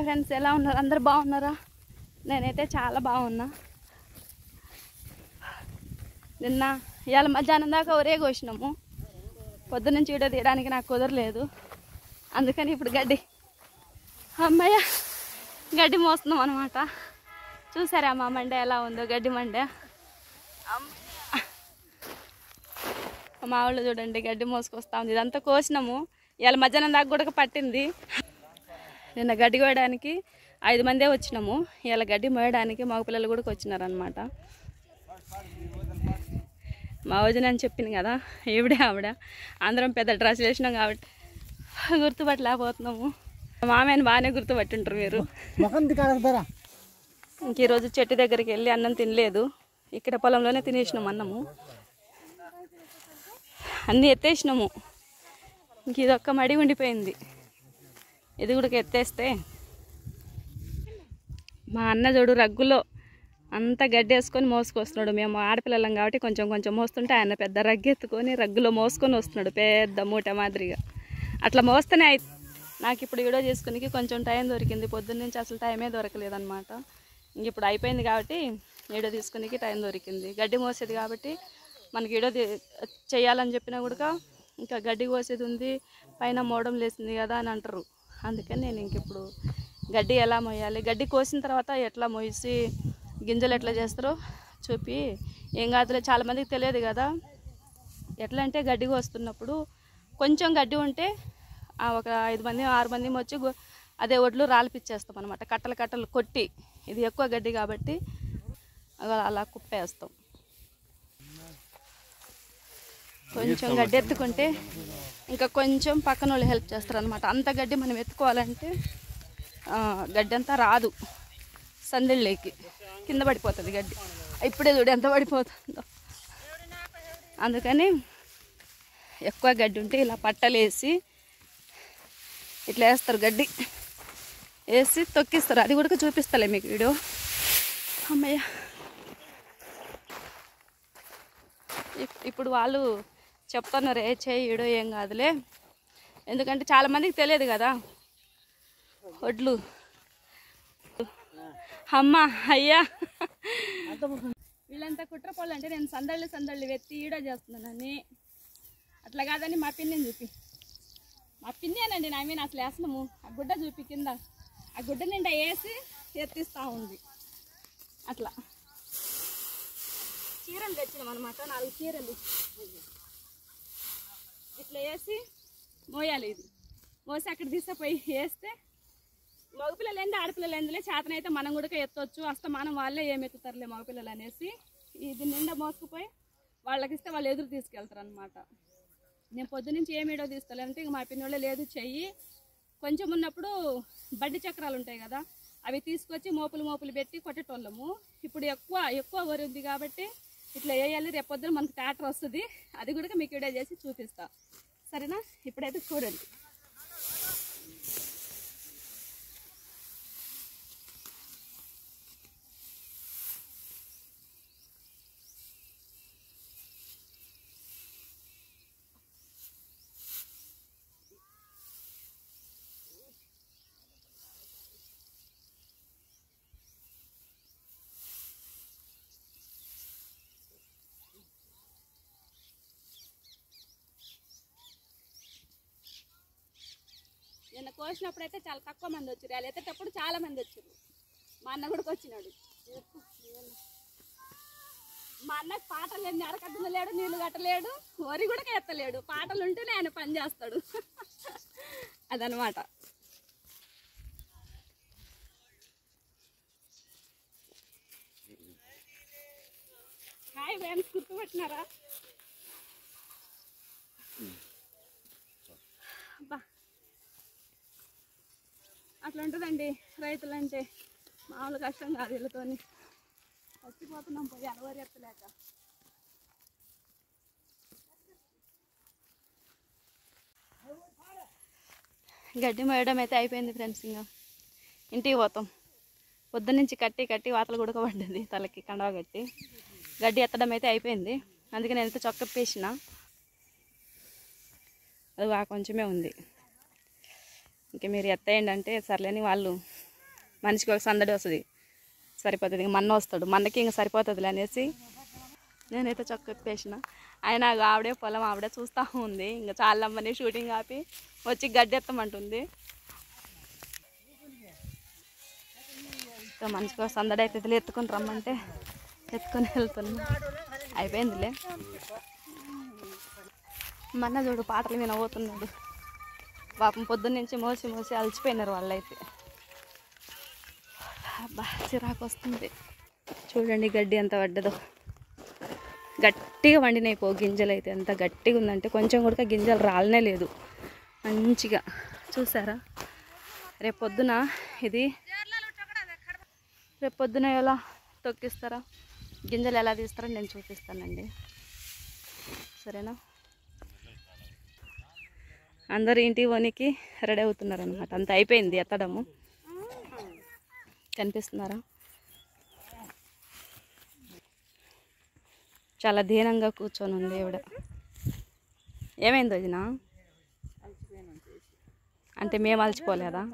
Hi friends, ఎలా ఉన్నారు? అందరు బాగున్నారా? నేనైతే చాలా బాగున్నా. నిన్న ఇవాళ మధ్యాహ్నం దాకా ఒరే కోసినాము. పొద్దున్నుంచి వీడియో తీయడానికి నాకు కుదరలేదు. అందుకని ఇప్పుడు అమ్మయ్య గడ్డి మోస్తున్నాం అనమాట. చూసారా మా మండే ఎలా ఉందో? గడ్డి మండే. మా వాళ్ళు చూడండి గడ్డి మోసుకొస్తా ఉంది. ఇదంతా కోసినాము. ఇవాళ మధ్యాహ్నం దాకా కూడా పట్టింది. నిన్న గడ్డి కోయడానికి 5 మందే వచ్చినాము. ఇవాళ గడ్డి మోయడానికి మగ పిల్లలు కూడా వచ్చినారనమాట. మా వదిన అని చెప్పింది కదా, ఆవిడ అందరం పెద్ద డ్రెస్సులు వేసినాం కాబట్టి గుర్తుపట్టలేకపోతున్నాము. మామయ్యని బాగానే గుర్తుపట్టుంటారు మీరు. ఇంక ఈరోజు చెట్టు దగ్గరికి వెళ్ళి అన్నం తినలేదు. ఇక్కడ పొలంలోనే తినేసినాము అన్నము. అన్నీ ఎత్తేసినాము. ఇంక ఇదొక్క మడి ఉండిపోయింది. ఇది కూడా ఎత్తేస్తే మా అన్న చూడు రగ్గులో అంతా గడ్డి వేసుకొని మోసుకొస్తున్నాడు. మేము ఆడపిల్లలం కాబట్టి కొంచెం కొంచెం మోస్తుంటే ఆయన పెద్ద రగ్గు ఎత్తుకొని రగ్గులో మోసుకొని వస్తున్నాడు, పెద్ద మూట మాదిరిగా. అట్లా మోస్తేనే నాకు ఇప్పుడు వీడియో చేసుకుని కొంచెం టైం దొరికింది. పొద్దున్న నుంచి అసలు టైమే దొరకలేదన్నమాట. ఇంక ఇప్పుడు అయిపోయింది కాబట్టి వీడియో తీసుకునేకి టైం దొరికింది. గడ్డి మోసేది కాబట్టి మనకి వీడియో చేయాలని చెప్పినా కూడా ఇంకా గడ్డి కోసేది ఉంది, పైన మోడం లేసింది కదా అని అంటారు. అందుకని నేను ఇంక ఇప్పుడు గడ్డి ఎలా మోయాలి, గడ్డి కోసిన తర్వాత ఎట్లా మోసి గింజలు ఎట్లా చేస్తారో చూపి. ఏం కాదులే, చాలామందికి తెలియదు కదా. ఎట్లా అంటే గడ్డి కోస్తున్నప్పుడు కొంచెం గడ్డి ఉంటే ఒక 5 మంది 6 మంది వచ్చి అదే ఒడ్లు రాలిపిచ్చేస్తాం అనమాట. కట్టలు కట్టలు కొట్టి, ఇది ఎక్కువ గడ్డి కాబట్టి అలా కుప్పేస్తాం. కొంచెం గడ్డి ఎత్తుకుంటే ఇంకా కొంచెం పక్కన వాళ్ళు హెల్ప్ చేస్తారు అనమాట. అంత గడ్డి మనం ఎత్తుకోవాలంటే గడ్డి అంతా రాదు, సందిళ్ళకి కింద పడిపోతుంది గడ్డి. ఇప్పుడే చూడు ఎంత పడిపోతుందో. అందుకని ఎక్కువ గడ్డి ఉంటే ఇలా పట్టలేసి ఇట్లా వేస్తారు, గడ్డి వేసి తొక్కిస్తారు. అది కూడా చూపిస్తలే మీకు వీడియో. అమ్మయ్య, ఇప్పుడు వాళ్ళు చెప్తున్నారు ఏ చేయడు ఏం కాదులే. ఎందుకంటే చాలామందికి తెలియదు కదా వడ్లు. అమ్మ అయ్యా, వీళ్ళంతా కుట్రపోళ్ళు అంటే నేను సందళ్ళు వెత్తి ఈడ చేస్తున్నానని. అట్లా కాదని మా పిన్నిని చూపి. మా పిన్నేనండి నా మీద అసలు వేస్తున్నాము. ఆ గుడ్డ చూపి, కింద ఆ గుడ్డ నిండా వేసి ఎత్తిస్తూ ఉంది. అట్లా చీరలు తెచ్చినాం అనమాట, 4 చీరలు ఇట్లా వేసి మోయాలి. ఇది మోసి అక్కడ తీసుకుపోయి వేస్తే మగపిల్లలు ఏంది ఆడపిల్లలు ఏందిలే, చేతనైతే మనం కూడా ఎత్తవచ్చు. అస్తమానం వాళ్ళే ఏమి ఎత్తుతారులే మగపిల్లలు అనేసి ఇది నిండా మోసుకుపోయి వాళ్ళకి ఇస్తే వాళ్ళు ఎదురు తీసుకెళ్తారు అనమాట. నేను పొద్దునుంచి ఏం వీడియో తీసుకోవాలంటే ఇంక మా పిన్నోళ్ళే లేదు చెయ్యి. కొంచెం ఉన్నప్పుడు బండి చక్రాలు ఉంటాయి కదా, అవి తీసుకొచ్చి మోపులు పెట్టి కొట్టేటోళ్ళము. ఇప్పుడు ఎక్కువ వరుద్ది కాబట్టి ఇట్లా వేయాలి. రేపొద్దున మనకు ట్రాక్టర్ వస్తుంది, అది కూడా మీకు వీడియో చేసి చూపిస్తా, సరేనా? ఇప్పుడైతే చూడండి. నిన్న కోసినప్పుడు అయితే చాలా తక్కువ మంది వచ్చారు. వాళ్ళు ఎత్తేటప్పుడు చాలా మంది వచ్చారు. మా అన్న కూడా వచ్చినాడు. మా అన్నకు పాటలు లేని అరకట్టలేడు, నీళ్లు కట్టలేడు, వరి కూడా ఎత్తలేడు. పాటలు ఉంటేనే ఆయన పని చేస్తాడు. అదనమాట. హాయ్ ఫ్రెండ్స్, గుర్తుపట్టినారా? అట్లా ఉంటుందండి రైతులంటే. మామూలు కష్టం కాదు. వీళ్ళతో చచ్చిపోతున్నాం పోయి అలవారు ఎత్తలేక. గడ్డి మోయడం అయితే అయిపోయింది ఫ్రెండ్స్. ఇంకా ఇంటికి పోతాం. పొద్దున్నుంచి కట్టి వాతలు గుడకబడ్డది తలకి కండవ కట్టి. గడ్డి ఎత్తడం అయితే అయిపోయింది. అందుకే నేను ఎంత చొక్కప్పేసిన అది కొంచెమే ఉంది. ఇంకా మీరు ఎత్తేయండి అంటే సర్లేని వాళ్ళు మనిషికి ఒక సందడి వస్తుంది, సరిపోతుంది. ఇంక మన్న వస్తాడు, మన్నకి ఇంక సరిపోతుంది అనేసి నేనైతే చొక్క ఎప్పేసిన. ఆయన ఆవిడే పొలం ఆవిడే చూస్తూ ఉంది. ఇంకా చాలమ్మని షూటింగ్ ఆపి వచ్చి గడ్డి ఎత్తమంటుంది. మనిషికి ఒక సందడి అవుతుంది, ఎత్తుకొని రమ్మంటే ఎత్తుకొని వెళ్తున్నా. అయిపోయిందిలే. మన్న చూడు పాటలు వినబోతున్నాడు. పాపం పొద్దున్న నుంచి మోసి మోసి అలసిపోయినారు వాళ్ళైతే. అబ్బా చిరాకు వస్తుంది. చూడండి గడ్డి ఎంత పడ్డదో, గట్టిగా వండినాయి గింజలు అయితే. ఎంత గట్టిగా ఉందంటే కొంచెం కూడా గింజలు రాలనే లేదు, మంచిగా. చూసారా? రేపొద్దున ఇది రేపొద్దున ఎలా తొక్కిస్తారా, గింజలు ఎలా తీస్తారో నేను చూపిస్తానండి, సరేనా? అందరూ ఇంటికి పోనీకి రెడీ అవుతున్నారు అనమాట. అంత అయిపోయింది ఎత్తడము. కనిపిస్తున్నారా? చాలా దీనంగా కూర్చొని ఉంది ఈవిడ. ఏమైంది వదినా? అంటే మేము అలసిపోలేదా?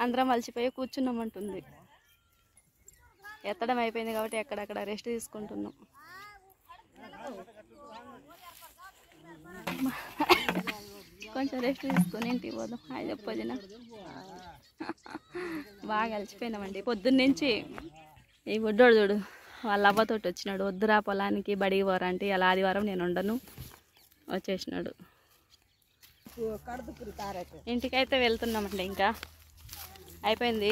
అందరం అలసిపోయి కూర్చున్నామంటుంది. ఎత్తడం అయిపోయింది కాబట్టి ఎక్కడక్కడ రెస్ట్ తీసుకుంటున్నాం. కొంచెం రెస్ట్ తీసుకొని ఇంటికి పోదాం. హాయ్ చెప్పొదినా. బాగా అలసిపోయినామండి పొద్దున్న నుంచి. ఈ బుడ్డోడు చూడు వాళ్ళ అవ్వతోటి వచ్చినాడు. వద్దురా పొలానికి బడికి పోరా అంటే ఇలా ఆదివారం నేను ఉండను వచ్చేసినాడు. ఇంటికైతే వెళ్తున్నామండి. ఇంకా అయిపోయింది.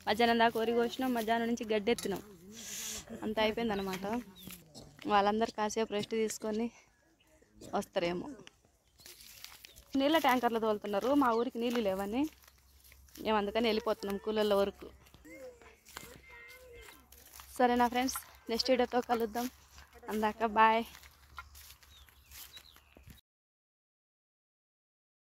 మధ్యాహ్నం దాకా వరి కోసినాం, మధ్యాహ్నం నుంచి గడ్డి ఎత్తినాం, అంత అయిపోయింది అనమాట. వాళ్ళందరూ కాసేపు రెస్ట్ తీసుకొని వస్తారేమో. నీళ్ళ ట్యాంకర్లు తోలుతున్నారు, మా ఊరికి నీళ్ళు లేవని మేము అందుకని వెళ్ళిపోతున్నాం కూలర్ల వరకు. సరేనా ఫ్రెండ్స్, నెక్స్ట్ వీడియోతో కలుద్దాం. అందాక బాయ్.